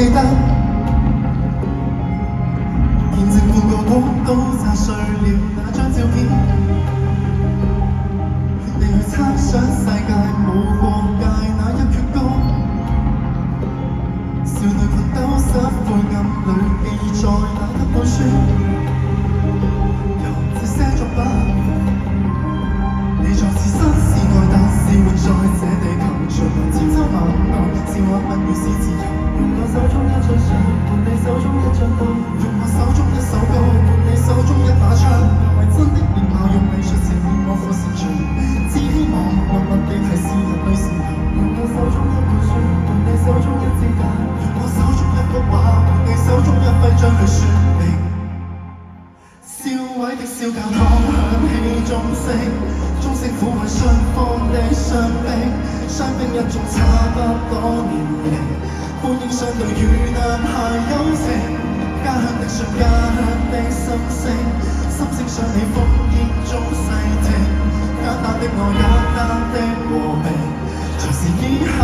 記得，見證半個國都炸碎了那張照片，勸你去猜想世界冇國界那一闕歌，少女裙兜濕灰暗裏記載那一本書，由這些作品。你在是生是愛，但是活在這地球，隨來千秋萬代，是我不如是自由。用我手中一張相，換你手中一張刀；用我手中一首歌，換你手中一把槍。為真的面貌，用你出現變我苦擅長，只希望默默地提示人類善良。用我手中一本書，換你手中一支彈；用我手中一幅畫，換你手中一徽章去説明。燒毀的小教堂響起鐘聲，鐘聲撫慰雙方的傷兵，傷兵一眾差不多年齡，歡迎相對與男孩友情，家鄉的信，家鄉的心聲，心聲想你烽煙中細聽，簡單的愛，簡單的和平，才是以後。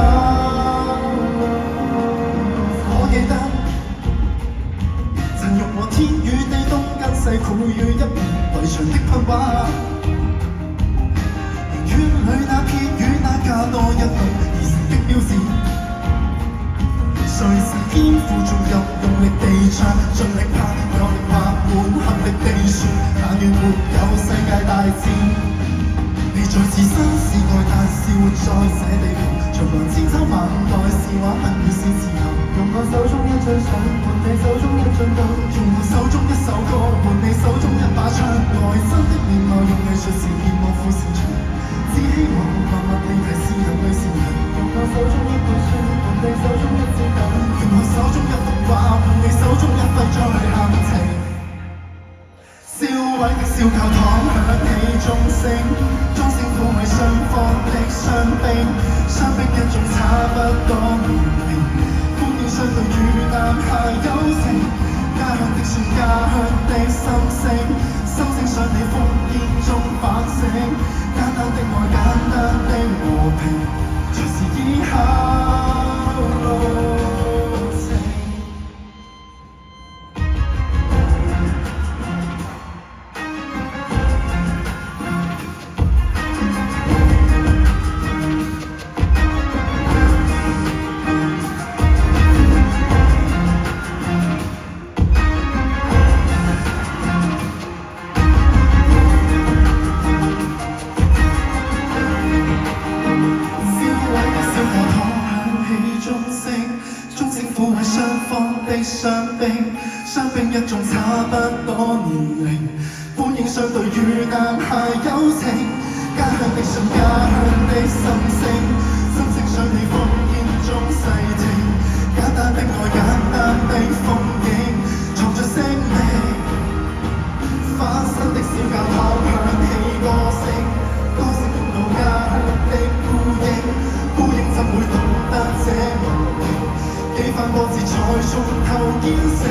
我記得曾用和天與地東跟西賦予一片圍牆的噴畫，庭院裏那撇與那加多一道而成的標誌，誰是天賦進入用力地唱，盡力拍有力拍滿合力地説，但願沒有世界大戰。你在自身是愛，但是活在這地球，循環千秋萬代，是畫不如是自由。用我手中一張相，換你手中一張刀；用我手中一首歌，換你手中一把槍。內心的面貌，用藝術時變我苦擅長，只希望默默地提示人類善良。用我手中一本書，換你手中一支彈；用我手中一幅畫，換你手中一徽章去喊情。燒毀的小教堂響起鐘聲，鐘聲撫慰雙方的傷兵，傷兵一眾差不多年齡，歡迎相對與男孩友情，家鄉的信，家鄉的心聲，心聲想你烽煙中反省，簡單的愛，簡單的和平，才是以後路程。撫慰雙方的傷兵，傷兵一眾差不多年齡，歡迎相對與男孩友情，家鄉的信，家鄉的心聲，心聲想你烽煙中細聽，簡單的愛，簡單的風景，藏着勝利。翻新的小教堂響起歌聲，歌聲觸到家鄉的孤影，孤影怎會懂得這無力？幾番波折才從頭建成。